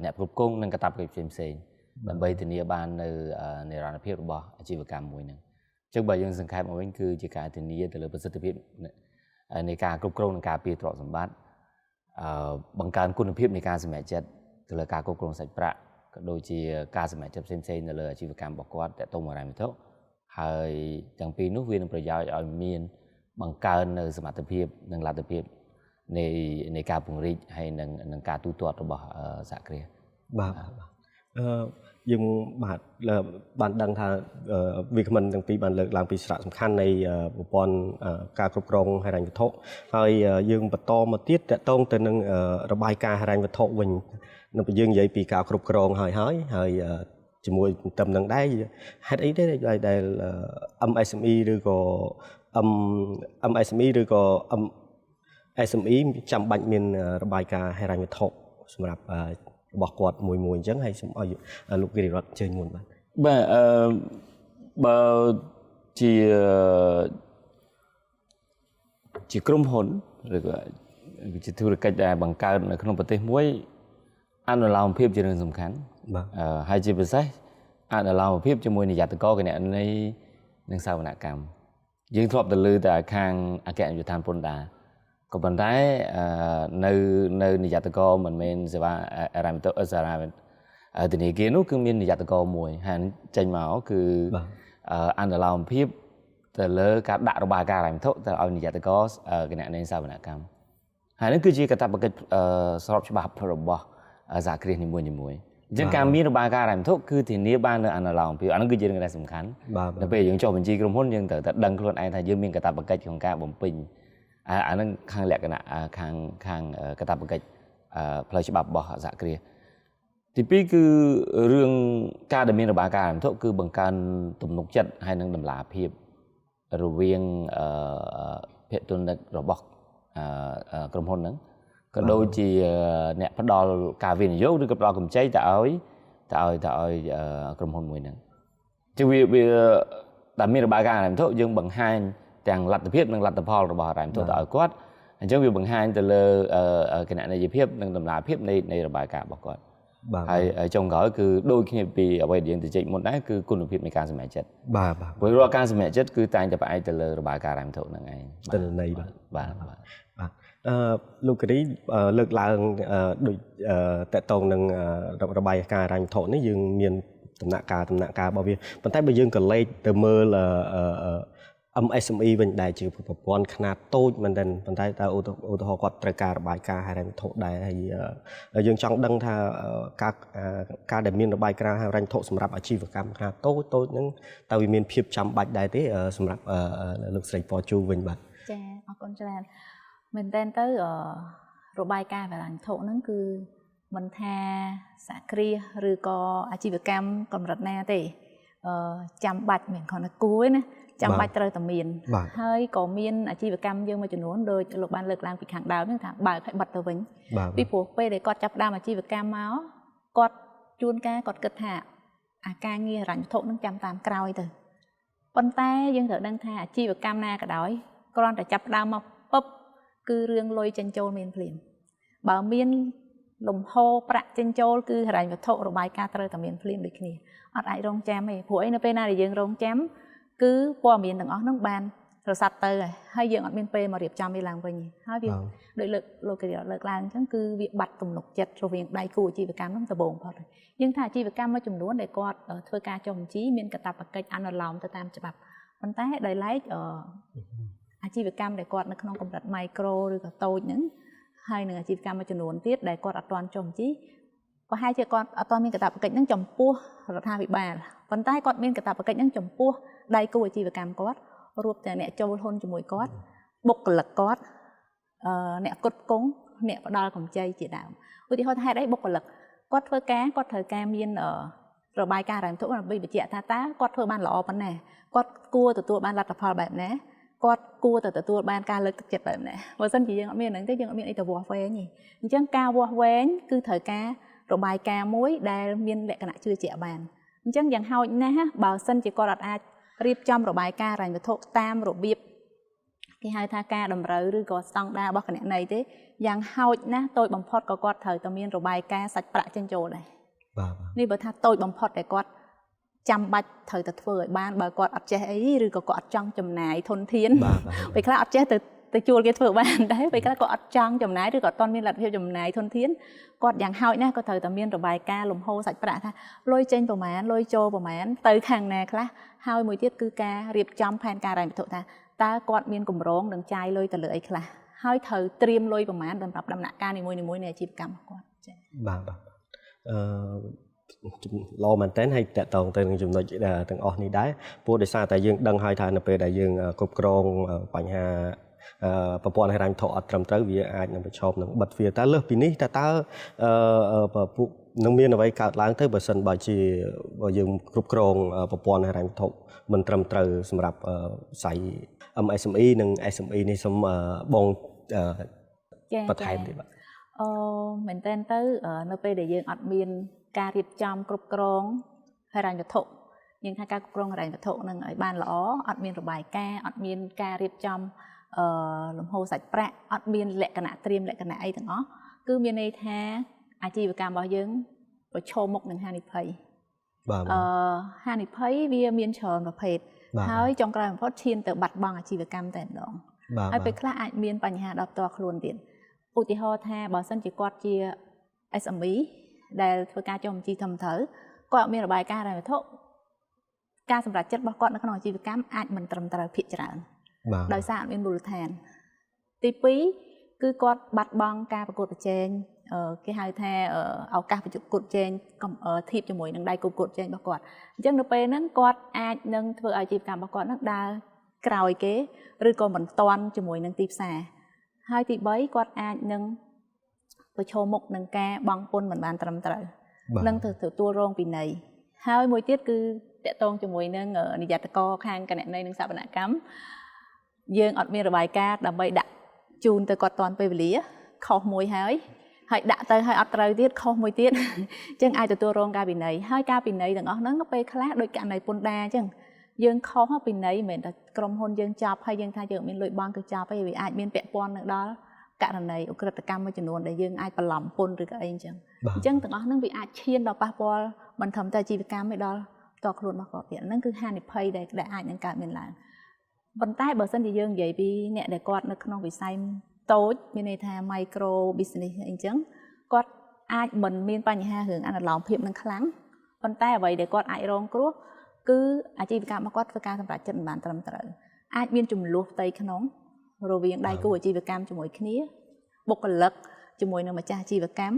អ្នកគ្រប់គ្រងនិងកាតព្វកិច្ចផ្សេងៗដើម្បីធានាបាននៅនិរន្តរភាពរបស់អាជីវកម្មមួយហ្នឹងអញ្ចឹងបើយើងសង្ខេបមកវិញគឺជាការធានាទៅលើប្រសិទ្ធភាពនៃការគ្រប់គ្រងនិងការពារទ្រព្យសម្បត្តិបង្កើនគុណភាពនៃការសម្រេចចិត្តទៅលើការគ្រប់គ្រងសាច់ប្រាក់ក៏ដូចជាការសម្រេចចិត្តផ្សេងៗនៅលើអាជីវកម្មរបស់គាត់ទាក់ទងហិរញ្ញវត្ថុហើយទាំងពីរនោះវានឹងប្រយោជន៍ឲ្យមានបង្កើននៅសមត្ថភាពនិងលទ្ធភាពនៃការពង្រីកហើយនឹងការទូទាត់របស់សហគ្រាសបាទយើងបានដឹងថាវាគ្មិនទាំងពីរបានលើកឡើងពីសារៈសំខាន់នៃប្រព័ន្ធការគ្រប់គ្រងហិរញ្ញវត្ថុហើយយើងបន្តមកទៀតតកតងទៅនឹងរបាយការណ៍ហិរញ្ញវត្ថុវិញនៅពេលយើងនិយាយពីការគ្រប់គ្រងហើយជាមួយទៅនឹងដែរហេតុអីទេដែល MSME ឬក៏ MSME ឬក៏ SME ចាំបាច់មានរបាយការណ៍ហិរញ្ញវត្ថុសម្រាប់របស់គាត់មួយអញ្ចឹងហើយសូមឲ្យលោកគិរីរតអញ្ជើញមុនបាទបើជាក្រុមហ៊ុនឬក៏ ជាធុរកិច្ចដែលបង្កើតនៅក្នុងប្រទេសមួយអនុលោមភាពជារឿងសំខាន់ បាទ ហើយជាពិសេសអនុលោមភាពជាមួយនិយត្តករគណនេយ្យនិងសវនកម្មយើងធ្លាប់ទៅលើតែខាងអគ្គនាយកដ្ឋានពន្ធដារក៏ប៉ុន្តែនៅនិយត្តករមិនមែនសេវាអរ៉ាមតអសារ៉ាធនាគារនោះគឺមាននិយត្តករមួយហើយចេញមកគឺអនុលោមភាពទៅលើការដាក់របាយការណ៍ហិរញ្ញវត្ថុទៅឲ្យនិយត្តករគណនេយ្យសវនកម្មហើយនេះគឺជាកាតព្វកិច្ចស្របច្បាប់របស់សហគ្រាសនីមួយៗអញ្ចឹងការមានរបាយការណ៍ហិរញ្ញវត្ថុគឺធានាបាននៅអនុលោមភាពអានោះគឺជារឿងដែលសំខាន់ដល់ពេលយើងចុះបញ្ជីក្រុមហ៊ុនយើងត្រូវតែដឹងខ្លួនឯងថាយើងមានកាតព្វកិច្ចក្នុងការបំពេញអានឹងខាងលក្ខណៈខាងកាតព្វកិច្ចផ្លូវច្បាប់របស់សហគ្រាសទីពីរគឺរឿងការដែលមានរបាយការណ៍ហិរញ្ញវត្ថុគឺបង្កើនទំនុកចិត្តហើយនិងតម្លាភាពរវាងភាគទុនរបស់ក្រុមហ៊ុនហ្នឹងក៏ដូចជាអ្នកផ្ដល់ការវិនិយោគឬក៏ផ្ដល់កម្ចីទៅឲ្យក្រុមហ៊ុនមួយហ្នឹងជាវាតែមានរបាយការណ៍ហិរញ្ញវត្ថុយើងបង្ហាញទាំងលទ្ធភាពនិងលទ្ធផលរបស់ហិរញ្ញវត្ថុទៅឲ្យគាត់អញ្ចឹងវាបង្ហាញទៅលើគណនេយ្យភាពនិងតម្លាភាពនៃរបាយការណ៍របស់គាត់ហើយចុងក្រោយគឺដូចគ្នាពីអ្វីដែលយើងទៅជែកមុនដែរគឺគុណភាពនៃការសម្រេចចិត្តបាទព្រោះរាល់ការសម្រេចចិត្តគឺតែងតែផ្អែកទៅលើរបាយការណ៍ហិរញ្ញវត្ថុហ្នឹងឯងទិន្នន័យបាទ លោកគិរីលើកឡើងដូចតកតងនឹងរបាយការណ៍ហិរញ្ញវត្ថុនេះយើងមានដំណាក់កាលរបស់វាប៉ុន្តែបើយើងក៏លេខទៅមើលMSME វិញដែរជាប្រព័ន្ធខ្នាតតូចមែនទែនប៉ុន្តែតើឧទាហរណ៍គាត់ត្រូវការរបាយការណ៍ហិរញ្ញវត្ថុដែរហើយយើងចង់ដឹងថាការដែលមានរបាយការណ៍ហិរញ្ញវត្ថុសម្រាប់អាជីវកម្មខ្នាតតូចហ្នឹងតើវាមានភាពចាំបាច់ដែរទេសម្រាប់លោកស្រីពជូវិញបាទចាអរគុណច្រើនមែនតើទៅរបាយការណ៍ហិរញ្ញវត្ថុហ្នឹងគឺមិនថាសហគ្រាសឬក៏អាជីវកម្មកម្រិតណាទេចាំបាច់មិនគ្រាន់តែគួរណាចាំបាច់ត្រូវតែមានហើយក៏មានអាជីវកម្មយើងមួយចំនួនដូចលោកបានលើកឡើងពីខាងដើមហ្នឹងថាបើកឲ្យបិទទៅវិញពីព្រោះពេលដែលគាត់ចាប់ផ្ដើមអាជីវកម្មមកគាត់ជួនកាលគាត់គិតថាអាការងារហិរញ្ញវត្ថុហ្នឹងចាំតាមក្រោយទៅប៉ុន្តែយើងត្រូវដឹងថាអាជីវកម្មណាក៏ដោយគ្រាន់តែចាប់ផ្ដើមមកពឹបគឺរឿងលុយចិញ្ចូលមានភ្លាមបើមានលំហូរប្រាក់ចិញ្ចូលគឺហិរញ្ញវត្ថុរបាយការណ៍ត្រូវតែមានភ្លាមដូចគ្នាអត់អាចរងចាំទេព្រោះអីនៅពេលណាដែលយើងរងចាំគឺព័ត៌មានទាំងអស់ហ្នឹងបានរសាត់ទៅហើយយើងអត់មានពេលមករៀបចំវាឡើងវិញហើយវាដោយលោកគេលើកឡើងអញ្ចឹងគឺវាបាត់ទំនុកចិត្តរវាងដៃគូអាជីវកម្មហ្នឹងដំបូងផុតយើងថាអាជីវកម្មមួយចំនួនដែលគាត់ធ្វើការចុះបញ្ជីមានកាតព្វកិច្ចអនុលោមទៅតាមច្បាប់ប៉ុន្តែដោយឡែកអាជីវកម្មដែលគាត់នៅក្នុងកម្រិត micro ឬក៏តូចហ្នឹងហើយនឹងអាជីវកម្មមួយចំនួនទៀតដែលគាត់អត់ទាន់ចុះបញ្ជីប្រហែលជាគាត់អត់ទាន់មានកាតព្វកិច្ចហ្នឹងចំពោះរដ្ឋាភិបាលប៉ុន្តែគាត់មានកាតព្វកិច្ចហ្នឹងចំពោះដៃគូអាជីវកម្មគាត់រួមទាំងអ្នកចូលហ៊ុនជាមួយគាត់បុគ្គលិកគាត់អ្នកផ្គត់ផ្គង់អ្នកផ្ដល់កម្ចីជាដើមឧទាហរណ៍ថាហេតុអីបុគ្គលិកគាត់ធ្វើការគាត់ត្រូវការមានរបាយការណ៍ហិរញ្ញវត្ថុដើម្បីបញ្ជាក់ថាតើគាត់ធ្វើបានល្អប៉ុណ្ណាគាត់គួរទទួលបានលទ្ធផលបែបណាគាត់គួរតែទទួលបានការលើកទឹកចិត្តបែបណាបើមិនជាយើងអត់មានហ្នឹងទេយើងអត់មានអីទៅវាស់វែងទេអញ្ចឹងការវាស់វែងគឺត្រូវការរបាយការណ៍មួយដែលមានលក្ខណៈជឿជាក់បានអញ្ចឹងយ៉ាងហោចណាស់បើសិនជាគាត់អាចរៀបចំរបាយការណ៍ហិរញ្ញវត្ថុតាមរបៀបគេហៅថាការតម្រូវឬក៏ស្តង់ដាររបស់គណនេយ្យទេយ៉ាងហោចណាស់តូចបំផុតក៏គាត់ត្រូវតែមានរបាយការណ៍សាច់ប្រាក់ចិញ្ចូលដែរបាទនេះបើថាតូចបំផុតតែគាត់ចាំបាច់ត្រូវតែធ្វើឲ្យបានបើគាត់អត់ចេះអីឬក៏គាត់អត់ចង់ចំណាយធនធានពេលខ្លះអត់ចេះទៅជួលគេធ្វើបានដែរពេលខ្លះក៏អត់ចង់ចំណាយឬក៏អត់ទាន់មានលទ្ធភាពចំណាយធនធានគាត់យ៉ាងហោចណាស់ក៏ត្រូវតែមានរបាយការណ៍លំហូរសាច់ប្រាក់ថាលុយចេញប្រមាណលុយចូលប្រមាណទៅខាងណាខ្លះហើយមួយទៀតគឺការរៀបចំផែនការហិរញ្ញវត្ថុថាតើគាត់មានគម្រោងនឹងចាយលុយទៅលើអីខ្លះហើយត្រូវត្រៀមលុយប្រមាណសម្រាប់ដំណាក់កាលនីមួយៗនៃអាជីវកម្មរបស់គាត់ចា៎បាទល្អមែនតើហើយតកតងទៅនឹងចំណុចទាំងអស់នេះដែរព្រោះដោយសារតែយើងដឹងហើយថានៅពេលដែលយើងគ្រប់គ្រងបញ្ហាប្រព័ន្ធហិរញ្ញវត្ថុអត់ត្រឹមត្រូវវាអាចនឹងប្រឈមនឹងបិទវាតែលើសពីនេះតើពួកនឹងមានអ្វីកើតឡើងទៅបើសិនបើជាយើងគ្រប់គ្រងប្រព័ន្ធហិរញ្ញវត្ថុមិនត្រឹមត្រូវសម្រាប់វិស័យ MSME និង SME នេះសូមបងបន្ថែមទៀតបាទមែនតើទៅនៅពេលដែលយើងអត់មានការរៀបចំគ្រប់គ្រងហិរញ្ញវត្ថុយើងថាការគ្រប់គ្រងហិរញ្ញវត្ថុនឹងឲ្យបានល្អអត់មានរបាយការណ៍អត់មានការរៀបចំ លំហូរសាច់ប្រាក់អត់មានលក្ខណៈត្រៀមលក្ខណៈអីទាំងអស់គឺមានន័យថាអាជីវកម្មរបស់យើងប្រឈមមុខនឹងហានិភ័យ បាទ ហានិភ័យវាមានច្រើនប្រភេទហើយចុងក្រោយបំផុតឈានទៅបាត់បង់អាជីវកម្មតែម្ដងហើយពេលខ្លះអាចមានបញ្ហាដល់ផ្ទាល់ខ្លួនទៀតឧទាហរណ៍ថាបើសិនជាគាត់ជា SME ដែលធ្វើការចុះបញ្ជីត្រឹមត្រូវគាត់អត់មានរបាយការណ៍ហិរញ្ញវត្ថុការសម្រេចចិត្តរបស់គាត់នៅក្នុងអាជីវកម្មអាចមិនត្រឹមត្រូវភាគច្រើនដោយសារអត់មានមូលដ្ឋានទី2គឺគាត់បាត់បង់ការប្រកួតប្រជែងគេហៅថាឱកាសប្រកួតប្រជែងធៀបជាមួយនឹងដៃគូប្រកួតប្រជែងរបស់គាត់អញ្ចឹងនៅពេលហ្នឹងគាត់អាចនឹងធ្វើឲ្យអាជីវកម្មរបស់គាត់ហ្នឹងដើរក្រោយគេឬក៏មិនទាន់ជាមួយនឹងទីផ្សារហើយទី3គាត់អាចនឹងប្រឈមមុខនឹងការបង់ពន្ធមិនបានត្រឹមត្រូវនឹងទទួលរងពិន័យហើយមួយទៀតគឺតកតងជាមួយនឹងនិយត្តករខាងគណនេយ្យនិងសវនកម្មយើងអត់មានរបាយការណ៍ដើម្បីដាក់ជូនទៅគាត់តាន់ពេលវេលាខុសមួយហើយដាក់ទៅហើយអត់ត្រូវទៀតខុសមួយទៀតអញ្ចឹងអាចទទួលរងការពិន័យហើយការពិន័យទាំងអស់ហ្នឹងពេលខ្លះដូចករណីពន្ធដារអញ្ចឹងយើងខុសពិន័យមិនមែនតែក្រុមហ៊ុនយើងចាប់ហើយយើងថាយើងអត់មានលុយបង់ទៅចាប់ទេវាអាចមានពាក់ព័ន្ធនឹងដល់ករណីអ ுக ្រិតកម្មមួយចំនួនដែលយើងអាចបន្លំពន្ធឬក៏អីអញ្ចឹងទាំងអស់ហ្នឹងវាអាចឈានដល់ប៉ះពាល់មិនត្រឹមតែអាជីវកម្មទេដល់តខ្លួនរបស់គាត់ទៀតហ្នឹងគឺហានិភ័យដែលអាចនឹងកើតមានឡើងប៉ុន្តែបើសិនជាយើងនិយាយពីអ្នកដែលគាត់នៅក្នុងវិស័យតូចមានន័យថា micro business អីចឹងគាត់អាចមិនមានបញ្ហារឿងអនុលោមភាពនឹងខ្លាំងប៉ុន្តែអ្វីដែលគាត់អាចរងគ្រោះគឺអាជីវកម្មរបស់គាត់ធ្វើការសម្រេចចិត្តមិនបានត្រឹមត្រូវអាចមានចំនួនផ្ទៃក្នុងរវាងដៃគូអាជីវកម្មជាមួយគ្នាបុគ្គលិកជាមួយនឹងម្ចាស់អាជីវកម្ម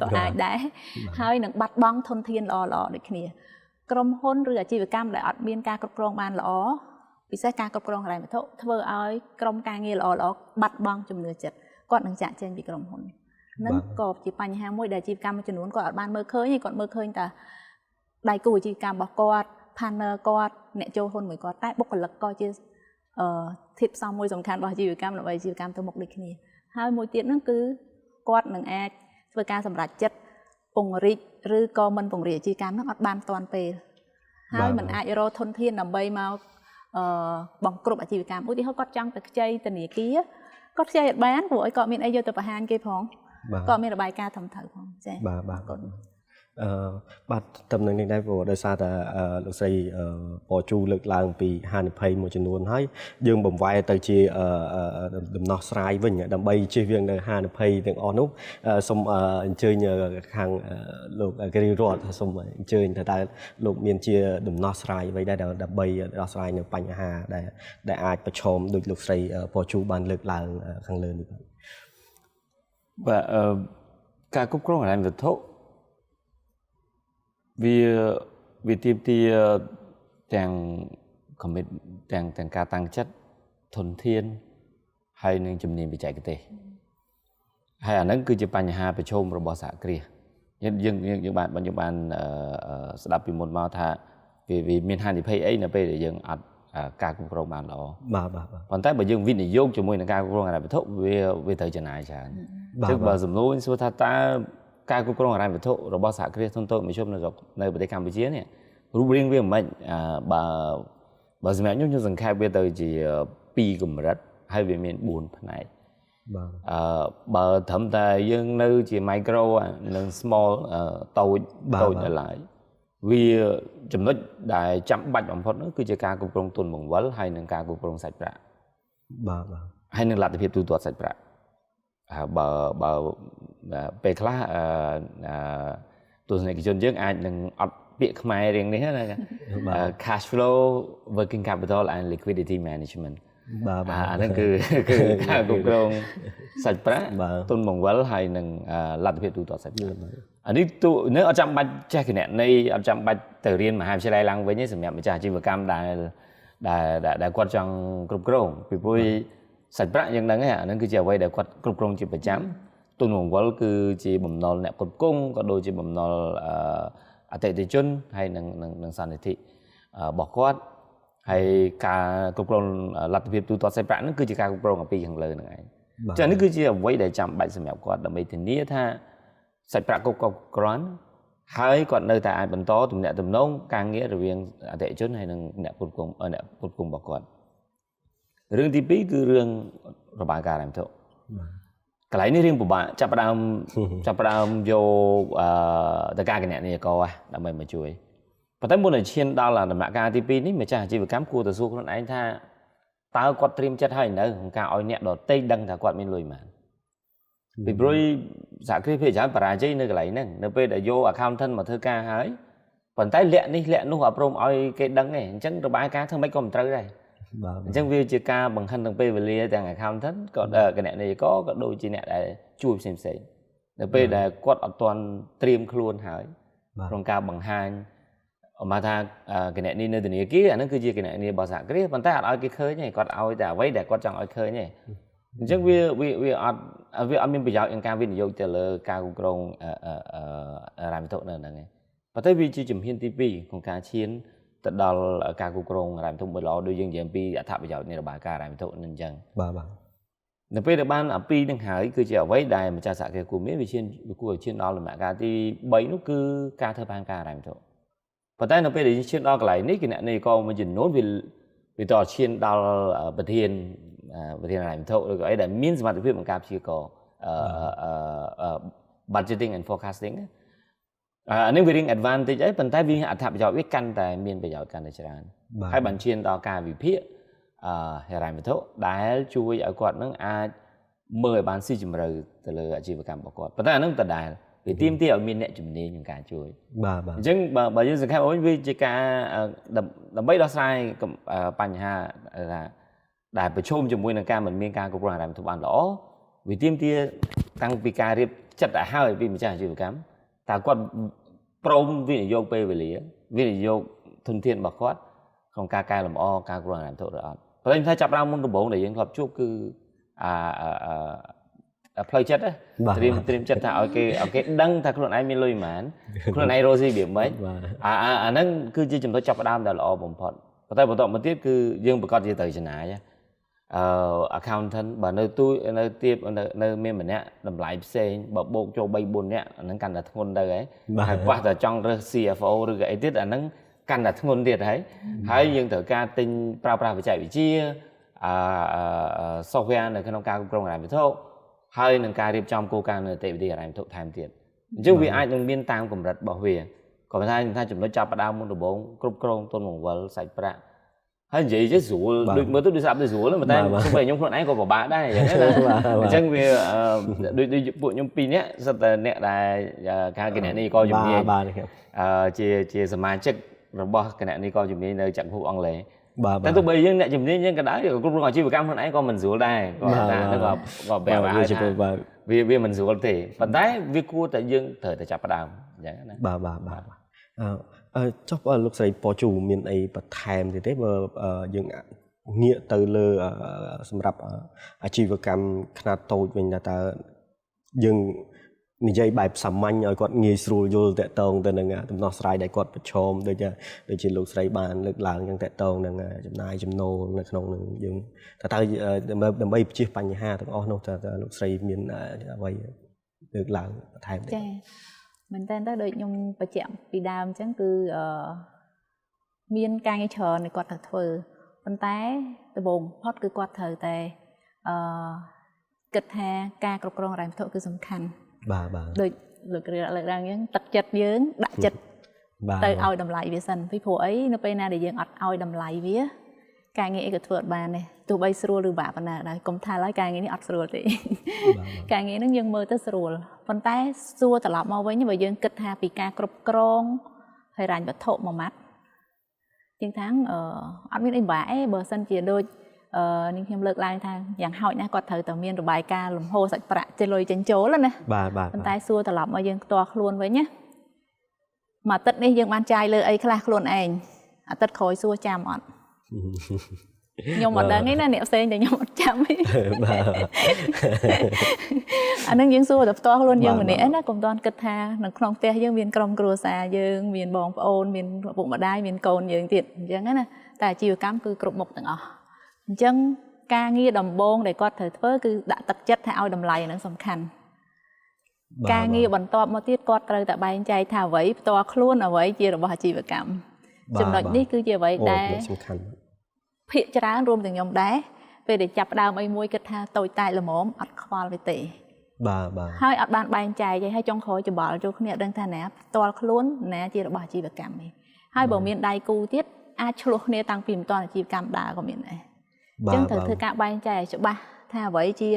ក៏អាចដែរហើយនឹងបាត់បង់ធនធានល្អៗដូចគ្នាក្រុមហ៊ុនឬអាជីវកម្មដែលអត់មានការគ្រប់គ្រងបានល្អពិសេសការគ្រប់គ្រងហិរញ្ញវត្ថុធ្វើឲ្យក្រុមការងារល្អៗបាត់បង់ជំនឿចិត្តគាត់នឹងចាក់ចែងពីក្រុមហ៊ុនហ្នឹងក៏ជាបញ្ហាមួយដែលអាជីវកម្មមួយចំនួនគាត់អត់បានមើលឃើញទេគាត់មើលឃើញតែដៃគូអាជីវកម្មរបស់គាត់ partner គាត់អ្នកចូលហ៊ុនមួយគាត់តែបុគ្គលិកក៏ជាធាតុផ្សំមួយសំខាន់របស់អាជីវកម្មដើម្បីអាជីវកម្មទៅមុខដូចគ្នាហើយមួយទៀតហ្នឹងគឺគាត់នឹងអាចធ្វើការសម្រេចចិត្តពង្រីកឬក៏មិនពង្រីកអាជីវកម្មហ្នឹងអត់បានទាន់ពេលហើយมันអាចរកធនធានដើម្បីមកបង្គ្រប់អាជីវកម្មឧទាហរណ៍គាត់ចង់ទៅខ្ចីធនាគារគាត់ខ្ចីអត់បានព្រោះអីគាត់មានអីយកទៅបង្ហាញគេផងគាត់មានរបាយការណ៍ត្រឹមត្រូវផងចា៎បាទបាទតំណែងនេះដែរព្រោះដោយសារតែលោកស្រីពជូលើកឡើងពីហានិភ័យមួយចំនួនហើយយើងបំវែទៅជាដំណោះស្រាយវិញដើម្បីជៀសវាងនៅហានិភ័យទាំងអស់នោះសូមអញ្ជើញខាងលោកគិរីរតសូមអញ្ជើញថាតើលោកមានជាដំណោះស្រាយអ្វីដែរដើម្បីដោះស្រាយនៅបញ្ហាដែលអាចប្រឈមដោយលោកស្រីពជូបានលើកឡើងខាងលើនេះបាទការគ្រប់គ្រងហិរញ្ញវត្ថុវាទាមទារទាំង commit ទាំងការតាំងចិត្តធនធានហើយនឹងជំនាញបច្ចេកទេសហើយអាហ្នឹងគឺជាបញ្ហាប្រឈមរបស់សហគ្រាសយើងបានស្ដាប់ពីមុនមកថាវាមានហានិភ័យអីនៅពេលដែលយើងអត់ការគ្រប់គ្រងបានល្អបាទប៉ុន្តែបើយើងវិនិយោគជាមួយនឹងការគ្រប់គ្រងហិរញ្ញវត្ថុវាត្រូវចំណាយច្រើនអញ្ចឹងបើសំណួរសួរថាតើការគ្រប់គ្រងហិរញ្ញវត្ថុរបស់សហគ្រាសធុនតូចមធ្យមនៅប្រទេសកម្ពុជានេះរូបរាងវាមិនបើសម្រាប់ខ្ញុំសង្ខេបវាទៅជា2កម្រិតហើយវាមាន4ផ្នែកបាទបើត្រឹមតែយើងនៅជា micro និង small តូចដល់ឡើយវាចំណុចដែលចាំបាច់បំផុតនោះគឺជាការគ្រប់គ្រងទុនបង្វិលហើយនឹងការគ្រប់គ្រងសាច់ប្រាក់បាទហើយនឹងលទ្ធភាពទូទាត់សាច់ប្រាក់បើពេលខ្លះទស្សនិកជនយើងអាចនឹងអត់ពាក្យខ្មែររៀងនេះណា cash flow working capital and liquidity management បាទអាហ្នឹងគឺការគ្រប់គ្រងសាច់ប្រាក់ទុនបង្វិលហើយនឹងលទ្ធភាពទូទាត់សាច់ប្រាក់អានេះនៅអត់ចាំបាច់ចេះគណនេយ្យអត់ចាំបាច់ទៅរៀនមហាវិទ្យាល័យឡើងវិញទេសម្រាប់ម្ចាស់អាជីវកម្មដែលគាត់ចង់គ្រប់គ្រងពីព្រោះសាច់ប្រាក់យ៉ាងហ្នឹងអាហ្នឹងគឺជាអ្វីដែលគាត់គ្រប់គ្រងជាប្រចាំទុនបង្វិលគឺជាបំណុលអ្នកគ្រប់គ្រងក៏ដូចជាបំណុលអតិថិជនហើយនឹងសន្និធិរបស់គាត់ហើយការគ្រប់គ្រងលទ្ធភាពទូទាត់សាច់ប្រាក់ហ្នឹងគឺជាការគ្រប់គ្រងអំពីខាងលើហ្នឹងឯងចឹងនេះគឺជាអ្វីដែលចាំបាច់សម្រាប់គាត់ដើម្បីធានាថាសាច់ប្រាក់គ្រប់គ្រាន់ហើយគាត់នៅតែអាចបន្តទំនាក់ទំនងការងាររវាងអតិថិជនហើយនឹងអ្នកគ្រប់គ្រងរបស់គាត់ រឿងទី2គឺរឿងរបាយការណ៍ហិរញ្ញវត្ថុកន្លែងនេះរឿងពិបាកចាប់ផ្ដើមយកតើការគណនេយ្យករដើម្បីមកជួយប៉ុន្តែមុននឹងឈានដល់ដំណាក់កាលទី2នេះម្ចាស់អាជីវកម្មគួរតែសួរខ្លួនឯងថាតើគាត់ត្រៀមចិត្តហើយនៅក្នុងការឲ្យអ្នកដទៃដឹងថាគាត់មានលុយប៉ុន្មានពីព្រោះសហគ្រាសភាគច្រើនបរាជ័យនៅកន្លែងហ្នឹងនៅពេលដែលយក accountant មកធ្វើការហើយប៉ុន្តែលាក់នេះលាក់នោះអត់ព្រមឲ្យគេដឹងទេអញ្ចឹងរបាយការណ៍ធ្វើម៉េចក៏មិនត្រូវដែរអញ្ចឹងវាជាការបង្ខិនទាំងពេលវេលាទាំង accountant ក៏គណនេយ្យករក៏ដូចជាអ្នកដែលជួយផ្សេងនៅពេលដែលគាត់អត់ទាន់ត្រៀមខ្លួនហើយក្នុងការបង្ហាញមកថាគណនេយ្យនៅធនាគារអាហ្នឹងគឺជាគណនេយ្យរបស់សហគ្រាសប៉ុន្តែអត់ឲ្យគេឃើញទេគាត់ឲ្យតែអ្វីដែលគាត់ចង់ឲ្យឃើញទេអញ្ចឹងវាអត់មានប្រយោជន៍ក្នុងការវិនិយោគទៅលើការគ្រប់គ្រងរ៉ាំវត្ថុនៅហ្នឹងឯងប៉ុន្តែវាជាជំហានទី2ក្នុងការឈានទៅដល់ការគ្រប់គ្រងរ៉ាំវត្ថុមួយល្អដូចយើងនិយាយអំពីអត្ថប្រយោជន៍នៃរបាយការណ៍រ៉ាំវត្ថុនឹងអញ្ចឹងបាទនៅពេលដែលបានអំពីនឹងហើយគឺជាអ្វីដែលម្ចាស់សហគ្រាសគួរមានវាគួរឈានដល់ដំណាក់កាលទី3នោះគឺការធ្វើផែនការរ៉ាំវត្ថុប៉ុន្តែនៅពេលដែលឈានដល់កន្លែងនេះគណនេយ្យករមួយចំនួនវាតឈានដល់ប្រធានរ៉ាំវត្ថុឬក៏អីដែលមានសមត្ថភាពក្នុងការព្យាករណ៍budgeting and forecasting អានេះវារៀង advantage អីប៉ុន្តែវាអត្ថប្រយោជន៍វាកាន់តែមានប្រយោជន៍កាន់តែច្រើនហើយបានឈានដល់ការវិភាគហិរញ្ញវត្ថុដែលជួយឲ្យគាត់នឹងអាចមើលឲ្យបានស៊ីជម្រៅទៅលើអាជីវកម្មរបស់គាត់ប៉ុន្តែអានឹងដដែលវាទាមទារឲ្យមានអ្នកជំនាញក្នុងការជួយបាទអញ្ចឹងបើយើងសង្ខេបវិញវាជាការដើម្បីដោះស្រាយបញ្ហាថាដែលប្រឈមជាមួយនឹងការមិនមានការគ្រប់គ្រងហិរញ្ញវត្ថុបានល្អវាទាមទារតាំងពីការរៀបចិត្តឲ្យហើយពីម្ចាស់អាជីវកម្មតើគាត់ព្រមវិនិយោគពេលវេលាវិនិយោគធនធានរបស់គាត់ក្នុងការកែលម្អការគ្រប់គ្រងហិរញ្ញវត្ថុឬអត់ប៉ុន្តែខ្ញុំថាចាប់ផ្ដើមមុនដំបូងដែលយើងធ្លាប់ជួបគឺផ្លូវចិត្តត្រៀមចិត្តថាឲ្យគេដឹងថាខ្លួនឯងមានលុយប៉ុន្មានខ្លួនឯងរស់ស៊ីវាមិនអាហ្នឹងគឺជាចំណុចចាប់ផ្ដើមដែលល្អបំផុតប៉ុន្តែបន្តមកទៀតគឺយើងប្រកាសជាត្រូវចំណាយaccountant បើនៅនៅមានម្នាក់តម្លៃផ្សេងបើបូកចូល 3-4 នាក់អាហ្នឹងកាន់តែធ្ងន់ទៅហើយខ្វះតែចង់រើស CFO ឬក៏អីទៀតអាហ្នឹងកាន់តែធ្ងន់ទៀតហើយយើងត្រូវការទិញប្រើប្រាស់បច្ចេកវិទ្យា software នៅក្នុងការគ្រប់គ្រងហិរញ្ញវត្ថុហើយនឹងការរៀបចំគោលការណ៍នៅនីតិវិធីហិរញ្ញវត្ថុថែមទៀតអញ្ចឹងវាអាចនឹងមានតាមកម្រិតរបស់វាក៏ប៉ុន្តែខ្ញុំថាចំណុចចាប់ផ្ដើមមុនដំបូងគ្រប់គ្រងទុនបង្វិលសាច់ប្រាក់ហើយនិយាយចេះស្រួលដូចមើលទៅដូចស្រាប់ទៅស្រួលតែខ្ញុំខ្លួនឯងក៏ពិបាកដែរអញ្ចឹងណាអញ្ចឹងវាដូចពួកខ្ញុំ2នាក់សិតតែអ្នកដែលការគណនេយ្យករជំនាញជាសមាជិករបស់គណនេយ្យករជំនាញនៅចក្រភពអង់គ្លេសតែទោះបីយើងអ្នកជំនាញយើងក៏ដោយគ្រប់គ្រងអាជីវកម្មខ្លួនឯងក៏មិនស្រួលដែរគាត់ថាហ្នឹងក៏ប្រាប់ឲ្យវាមិនស្រួលទេប៉ុន្តែវាគួរតែយើងត្រូវតែចាប់ផ្ដើមអញ្ចឹងណាបាទចុះលោកស្រីពជូមានអីបន្ថែមទៀតទេបើយើងងាកទៅលើសម្រាប់អាជីវកម្មខ្នាតតូចវិញតើយើងនិយាយបែបសាមញ្ញឲ្យគាត់ងាយស្រួលយល់តាក់ទងទៅនឹងដំណោះស្រាយដែលគាត់ប្រឈមដូចជាលោកស្រីបានលើកឡើងយ៉ាងតាក់ទងនឹងចំណាយចំណូលនៅក្នុងនឹងយើងតើដើម្បីបញ្ជៀសបញ្ហាទាំងអស់នោះតើលោកស្រីមានអ្វីលើកឡើងបន្ថែមទេចាមែនតើដូចខ្ញុំបញ្ជាក់ពីដើមអញ្ចឹងគឺមានការងារច្រើនដែលគាត់ត្រូវធ្វើប៉ុន្តែដំបូងផុតគឺគាត់ត្រូវតែគិតថាការគ្រប់គ្រងហិរញ្ញវត្ថុគឺសំខាន់បាទដូចលោកលើកឡើងអញ្ចឹងទឹកចិត្តយើងដាក់ចិត្តទៅឲ្យតម្លៃវាសិនពីព្រោះអីនៅពេលណាដែលយើងអត់ឲ្យតម្លៃវាការងារអីក៏ធ្វើអត់បានដែរទោះបីស្រួលឬបាក់ប៉ុណ្ណាដែរកុំថាឡើយការងារនេះអត់ស្រួលទេការងារហ្នឹងយើងមើលទៅស្រួលប៉ុន្តែសួរត្រឡប់មកវិញបើយើងគិតថាពីការគ្រប់គ្រងហិរញ្ញវត្ថុមួយម៉ាត់ជាងថាអត់មានអីបាក់ទេបើសិនជាដូចនេះខ្ញុំលើកឡើងថាយ៉ាងហោចណាស់គាត់ត្រូវតែមានរបាយការណ៍លំហូរសាច់ប្រាក់ចេញលុយចេញចូលណាបាទប៉ុន្តែសួរត្រឡប់មកយើងផ្ទាល់ខ្លួនវិញណាមួយអាទិត្យនេះយើងបានចាយលើអីខ្លះខ្លួនឯងអាទិត្យក្រោយសួរចាំអត់ខ្ញុំអត់ដឹងទេណាអ្នកផ្សេងតែខ្ញុំអត់ចាំទេអានឹងយើងសួរតែផ្ទាល់ខ្លួនយើងម្នាក់ឯណាកុំតន់គិតថានៅក្នុងផ្ទះយើងមានក្រុមគ្រួសារយើងមានបងប្អូនមានឪពុកម្ដាយមានកូនយើងទៀតអញ្ចឹងណាតែអាជីវកម្មគឺគ្រប់មុខទាំងអស់អញ្ចឹងការងារដំបូងដែលគាត់ត្រូវធ្វើគឺដាក់ទឹកចិត្តថាឲ្យតម្លៃហ្នឹងសំខាន់ការងារបន្ទាប់មកទៀតគាត់ត្រូវតែបែងចែកថាអ្វីផ្ទាល់ខ្លួនអ្វីជារបស់អាជីវកម្មចំណុចនេះគឺជាអ្វីដែលសំខាន់ភាគច្រើនរួមទាំងខ្ញុំដែរ ពេលដែលចាប់ដើមអីមួយគិតថាតូចតែល្មមអត់ខ្វល់វាទេ បាទ ហើយអត់បានបែងចែកទេហើយចុងក្រោយច្បល់ចូលគ្នាដឹងថាណាផ្ទាល់ខ្លួនណាជារបស់អាជីវកម្មនេះហើយបើមានដៃគូទៀតអាចឆ្លោះគ្នាតាំងពីមិនតាន់អាជីវកម្មដើរក៏មានដែរអញ្ចឹងត្រូវធ្វើការបែងចែកច្បាស់ថាអ្វីជា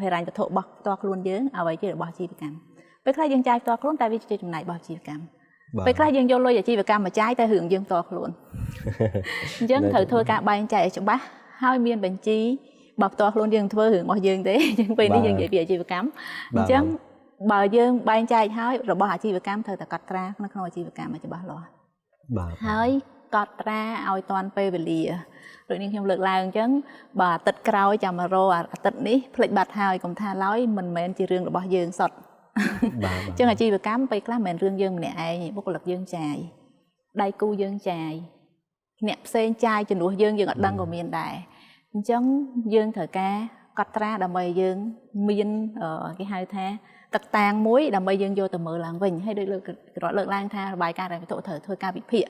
ហិរញ្ញវត្ថុរបស់ផ្ទាល់ខ្លួនយើងអ្វីជារបស់អាជីវកម្មពេលខ្លះយើងចាយផ្ទាល់ខ្លួនតែវាជាចំណាយរបស់អាជីវកម្មពេលខ្លះយើងយកលុយអាជីវកម្មមកចាយតែរឿងយើងផ្ទាល់ខ្លួនអញ្ចឹងត្រូវធ្វើការបែងចែកច្បាស់ហើយមានបញ្ជីបើផ្ទាល់ខ្លួនយើងធ្វើរឿងរបស់យើងទេអញ្ចឹងពេលនេះយើងនិយាយពីអាជីវកម្មអញ្ចឹងបើយើងបែងចែកហើយរបស់អាជីវកម្មត្រូវតែកត់ត្រានៅក្នុងអាជីវកម្មឲ្យច្បាស់លាស់ហើយកត់ត្រាឲ្យតាន់ពេលវេលាដូចនេះខ្ញុំលើកឡើងអញ្ចឹងបើអាទិត្យក្រោយចាំមករកអាទិត្យនេះភ្លេចបាត់ហើយកុំថាឡើយមិនមែនជារឿងរបស់យើងសុទ្ធអញ្ចឹងអាជីវកម្មពេលខ្លះមិនមែនរឿងយើងម្នាក់ឯងបុគ្គលិកយើងចាយដៃគូយើងចាយអ្នកផ្សេងចាយជំនួសយើងអត់ដឹងក៏មានដែរអញ្ចឹងយើងត្រូវការកត់ត្រាដើម្បីយើងមានគេហៅថាទឹកតាំងមួយដើម្បីយើងយកទៅមើលឡើងវិញហើយដូចលើកឡើងថារបាយការណ៍ហិរញ្ញវត្ថុត្រូវធ្វើការវិភាគ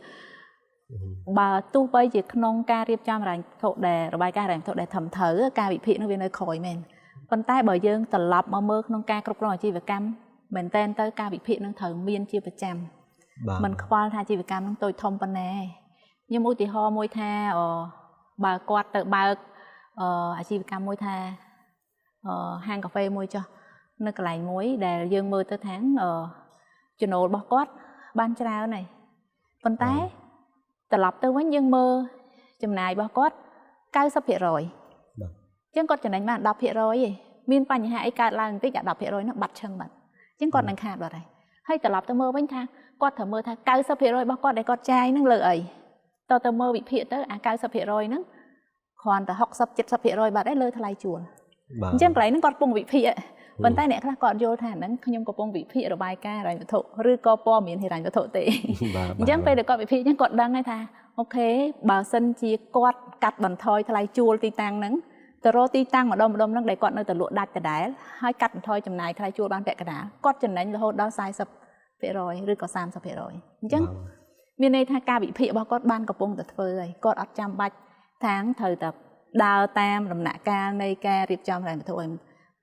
បើទោះបីជាក្នុងការរៀបចំហិរញ្ញវត្ថុដែលរបាយការណ៍ហិរញ្ញវត្ថុដែលធំត្រូវការវិភាគនោះវានៅក្រោយមែនប៉ុន្តែបើយើងត្រឡប់មកមើលក្នុងការគ្រប់គ្រងអាជីវកម្មមែនតែនទៅការវិភាគនឹងត្រូវមានជាប្រចាំមិនខ្វល់ថាអាជីវកម្មនឹងតូចធំប៉ុណ្ណាខ្ញុំឧទាហរណ៍មួយថាបើគាត់ទៅបើកអាជីវកម្មមួយថាហាងកាហ្វេមួយចុះនៅកន្លែងមួយដែលយើងមើលទៅថាចំណូលរបស់គាត់បានច្រើនហើយប៉ុន្តែត្រឡប់ទៅវិញយើងមើលចំណាយរបស់គាត់ 90% អញ្ចឹងគាត់ចំណេញបាន 10% ឯងមានបញ្ហាអីកើតឡើងបន្តិចអា 10% នោះបាត់ឈឹងបាត់អញ្ចឹងគាត់នឹងខាតបាត់ហើយត្រឡប់ទៅមើលវិញថាគាត់ត្រូវមើលថា 90% របស់គាត់ដែលគាត់ចាយនឹងលើអីទៅមើលវិភាគទៅអា 90% ហ្នឹងគ្រាន់តែ 60-70% បាត់ឯងលើថ្លៃជួលអញ្ចឹងកន្លែងហ្នឹងគាត់កំពុងវិភាគប៉ុន្តែអ្នកខ្លះគាត់យល់ថាហ្នឹងខ្ញុំកំពុងវិភាគរបាយការណ៍ហិរញ្ញវត្ថុឬក៏ព័ត៌មានហិរញ្ញវត្ថុទេអញ្ចឹងពេលដែលគាត់វិភាគអញ្ចឹងគាត់ដឹងហើយថាអូខេបើសិនជាគាត់កាត់បន្ថយថ្លៃជួលទីតាំងហ្នឹងទៅរកទីតាំងម្ដុំហ្នឹងដែលគាត់នៅតែលក់ដាច់ដដែលហើយកាត់បន្ថយចំណាយថ្លៃជួលបានពាក់កណ្ដាលគាត់ចំណេញរហូតដល់ 40% ឬក៏ 30% អញ្ចឹងមានន័យថាការវិភាគរបស់គាត់បានកំពុងតែធ្វើហើយគាត់អត់ចាំបាច់ថាងត្រូវតែដើរតាមដំណាក់កាលនៃការរៀបចំហិរញ្ញវត្ថុឲ្យ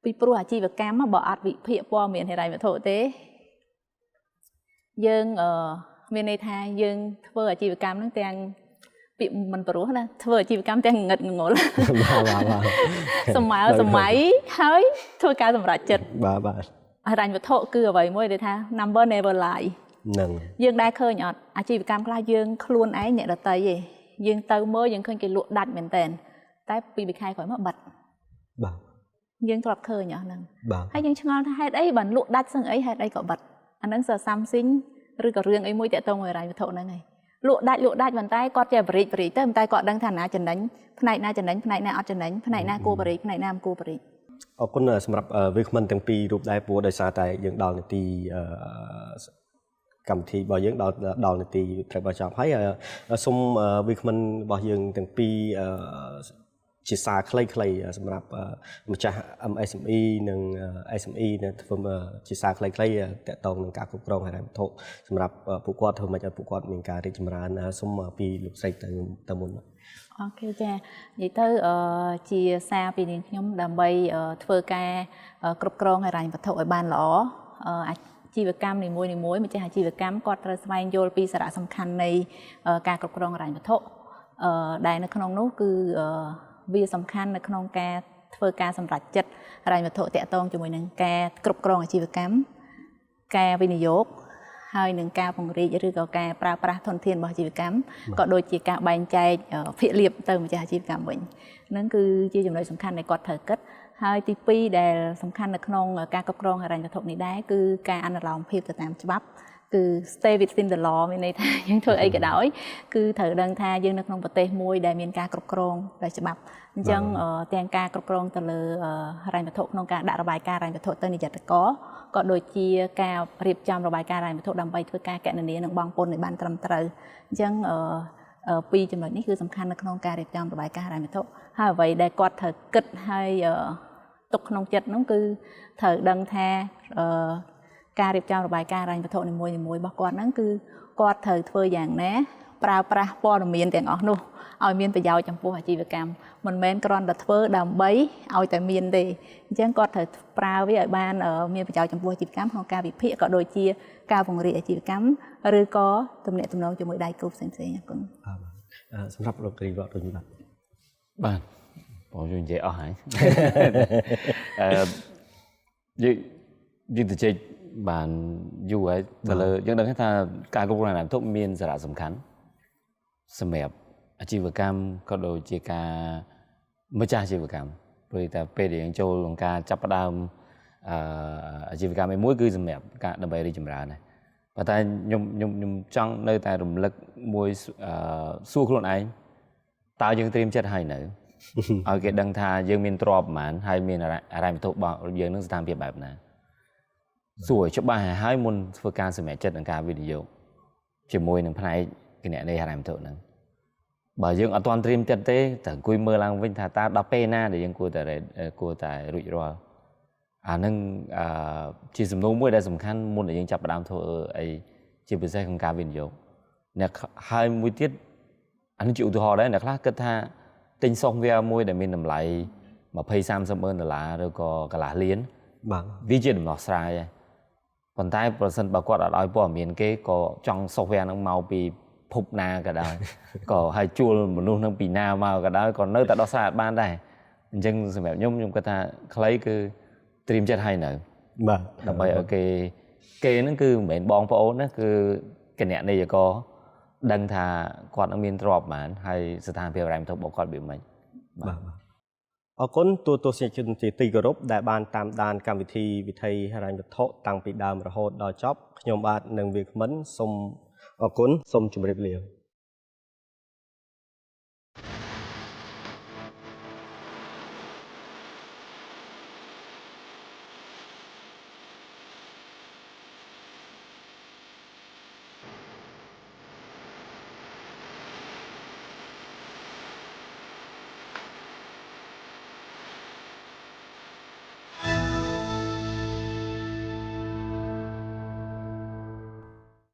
ពីព្រោះអាជីវកម្មបើអត់វិភាគព័ត៌មានហិរញ្ញវត្ថុទេយើងមានន័យថាយើងធ្វើអាជីវកម្មហ្នឹងទាំងពាក្យមិនព្រោះណាធ្វើអាជីវកម្មទាំងងឹតងងល់សម័យហើយធ្វើការសម្រេចចិត្តបាទហិរញ្ញវត្ថុគឺអ្វីមួយដែលថា number never lie ហ្នឹងយើងដែរឃើញអត់អាជីវកម្មខ្លះយើងខ្លួនឯងអ្នកដតីឯងយើងទៅមើលយើងឃើញគេលក់ដាច់មែនតើតែពីខែក្រោយមកបាត់បាទយើងធ្លាប់ឃើញអស់ហ្នឹងហើយយើងឆ្ងល់ថាហេតុអីបានលក់ដាច់សឹងអីហេតុអីក៏បាត់អាហ្នឹងសើ something ឬក៏រឿងអីមួយតាក់ទងមួយហិរញ្ញវត្ថុហ្នឹងឯងលក់ដាច់ប៉ុន្តែគាត់ចេះបរិយទៅប៉ុន្តែគាត់ដឹងថាណាចំណេញផ្នែកណាចំណេញផ្នែកណាអត់ចំណេញផ្នែកណាគួរបរិយផ្នែកណាមិនគួរបរិយអរគុណសម្រាប់វាគ្មិនទាំងពីររូបដែរព្រោះដោយសារតែយើងដល់នាទីកម្មវិធីរបស់យើងដល់នាទីត្រូវបញ្ចប់ហើយសូមវាគ្មិនរបស់យើងទាំងពីរជាសារខ្លីៗសម្រាប់ម្ចាស់ MSME និង SME នៅធ្វើជាសារខ្លីៗតាក់ទងនឹងការគ្រប់គ្រងហិរញ្ញវត្ថុសម្រាប់ពួកគាត់ធ្វើម៉េចឲ្យពួកគាត់មានការរីកចម្រើនសូមពីលោកស្រីទៅមុនអូខេចានិយាយទៅជាសារពីនាងខ្ញុំដើម្បីធ្វើការគ្រប់គ្រងហិរញ្ញវត្ថុឲ្យបានល្អអាជីវកម្មនីមួយៗម្ចាស់អាជីវកម្មគាត់ត្រូវស្វែងយល់ពីសារៈសំខាន់នៃការគ្រប់គ្រងហិរញ្ញវត្ថុដែលនៅក្នុងនោះគឺវាសំខាន់នៅក្នុងការធ្វើការសម្រេចចិត្តហិរញ្ញវត្ថុតាក់ទងជាមួយនឹងការគ្រប់គ្រងអាជីវកម្មការវិនិយោគហើយនឹងការពង្រីកឬក៏ការប្រើប្រាស់ធនធានរបស់អាជីវកម្មក៏ដូចជាការបែងចែកភាគលាភទៅម្ចាស់អាជីវកម្មវិញហ្នឹងគឺជាចំណុចសំខាន់ដែលគាត់ត្រូវគិតហើយទី2ដែលសំខាន់នៅក្នុងការគ្រប់គ្រងហិរញ្ញវត្ថុនេះដែរគឺការអនុលោមភាពទៅតាមច្បាប់គឺ stay within the law មានន័យថាយើងធ្វើអីក៏ដោយគឺត្រូវដឹងថាយើងនៅក្នុងប្រទេសមួយដែលមានការគ្រប់គ្រងដោយច្បាប់អញ្ចឹងទាំងការគ្រប់គ្រងទៅលើហិរញ្ញវត្ថុក្នុងការដាក់របាយការណ៍ហិរញ្ញវត្ថុទៅនិយត្តករក៏ដូចជាការរៀបចំរបាយការណ៍ហិរញ្ញវត្ថុដើម្បីធ្វើការគណនានិងបង់ពន្ធឲ្យបានត្រឹមត្រូវអញ្ចឹងពីរចំណុចនេះគឺសំខាន់នៅក្នុងការរៀបចំរបាយការណ៍ហិរញ្ញវត្ថុហើយអ្វីដែលគាត់ត្រូវគិតហើយទុកក្នុងចិត្តនោះគឺត្រូវដឹងថាការរៀបចំរបាយការណ៍ហិរញ្ញវត្ថុនីមួយៗរបស់គាត់ហ្នឹងគឺគាត់ត្រូវធ្វើយ៉ាងណា ប្រើប្រាស់ព័ត៌មានទាំងអស់នោះឲ្យមានប្រយោជន៍ចំពោះអាជីវកម្មមិនមែនគ្រាន់តែធ្វើដើម្បីឲ្យតែមានទេអញ្ចឹងគាត់ត្រូវប្រើវាឲ្យបានមានប្រយោជន៍ចំពោះអាជីវកម្មក្នុងការវិភាគក៏ដូចជាការពង្រីកអាជីវកម្មឬក៏ទំនាក់ទំនងជាមួយដៃគូផ្សេងៗអរគុណសម្រាប់លោកគ្រីវត្តដូចនេះបាទបងជួយនិយាយអស់ហើយយើងទៅជិះបានយូរហើយទៅលើយើងដឹងថាការគ្រប់គ្រងហិរញ្ញវត្ថុមានសារៈសំខាន់សម្រាប់អាជីវកម្មក៏ដូចជាការម្ចាស់អាជីវកម្មព្រោះតែពេលដែលយើងចូលក្នុងការចាប់ផ្ដើមអាជីវកម្មមួយគឺសម្រាប់ការដើម្បីរីកចម្រើនដែរប៉ុន្តែខ្ញុំចង់នៅតែរំលឹកមួយសួរខ្លួនឯងតើយើងត្រៀមចិត្តហើយនៅឲ្យគេដឹងថាយើងមានទ្រព្យប្រមាណហើយមានហិរញ្ញវត្ថុរបស់យើងនឹងស្ថានភាពបែបណាសួរច្បាស់ហើយមុនធ្វើការសម្រេចចិត្តនឹងការវិនិយោគជាមួយនឹងផ្នែកគណនេយ្យហិរញ្ញវត្ថុហ្នឹងបើយើងអត់ទាន់ត្រៀមចិត្តទេតែអង្គុយមើលឡើងវិញថាតើដល់ពេលណាដែលយើងគួរតែរួចរាល់អាហ្នឹងជាសំណួរមួយដែលសំខាន់មុនដែលយើងចាប់ផ្ដើមធ្វើអីជាពិសេសក្នុងការវិនិយោគអ្នកហើយមួយទៀតអានេះជាឧទាហរណ៍ដែរអ្នកខ្លះគិតថាទិញ software មួយដែលមានតម្លៃ20-30 ម៉ឺនដុល្លារឬក៏កន្លះលានបាទវាជាដំណោះស្រាយហើយប៉ុន្តែប្រសិនបើគាត់អត់ឲ្យព័ត៌មានគេក៏ចង់ software ហ្នឹងមកពីភពណាក៏ដោយក៏ឲ្យជួលមនុស្សនឹងពីណាមកក៏ដោយក៏នៅតែដោះស្រាយបានដែរអញ្ចឹងសម្រាប់ខ្ញុំគាត់ថាខ្លីគឺត្រៀមចិត្តឲ្យនៅបាទដើម្បីឲ្យគេហ្នឹងគឺមិនមែនបងប្អូនណាគឺគណនេយ្យករដឹងថាគាត់នឹងមានទ្រព្យប្រមាណហើយស្ថានភាពហិរញ្ញវត្ថុរបស់គាត់វាមិនបាទអរគុណទូទស្សនិកជនជាទីគោរពដែលបានតាមដានកម្មវិធីវិថីហិរញ្ញវត្ថុតាំងពីដើមរហូតដល់ចប់ខ្ញុំបាទនឹងវាគ្មិនសូមអរគុណសូមជម្រាបលា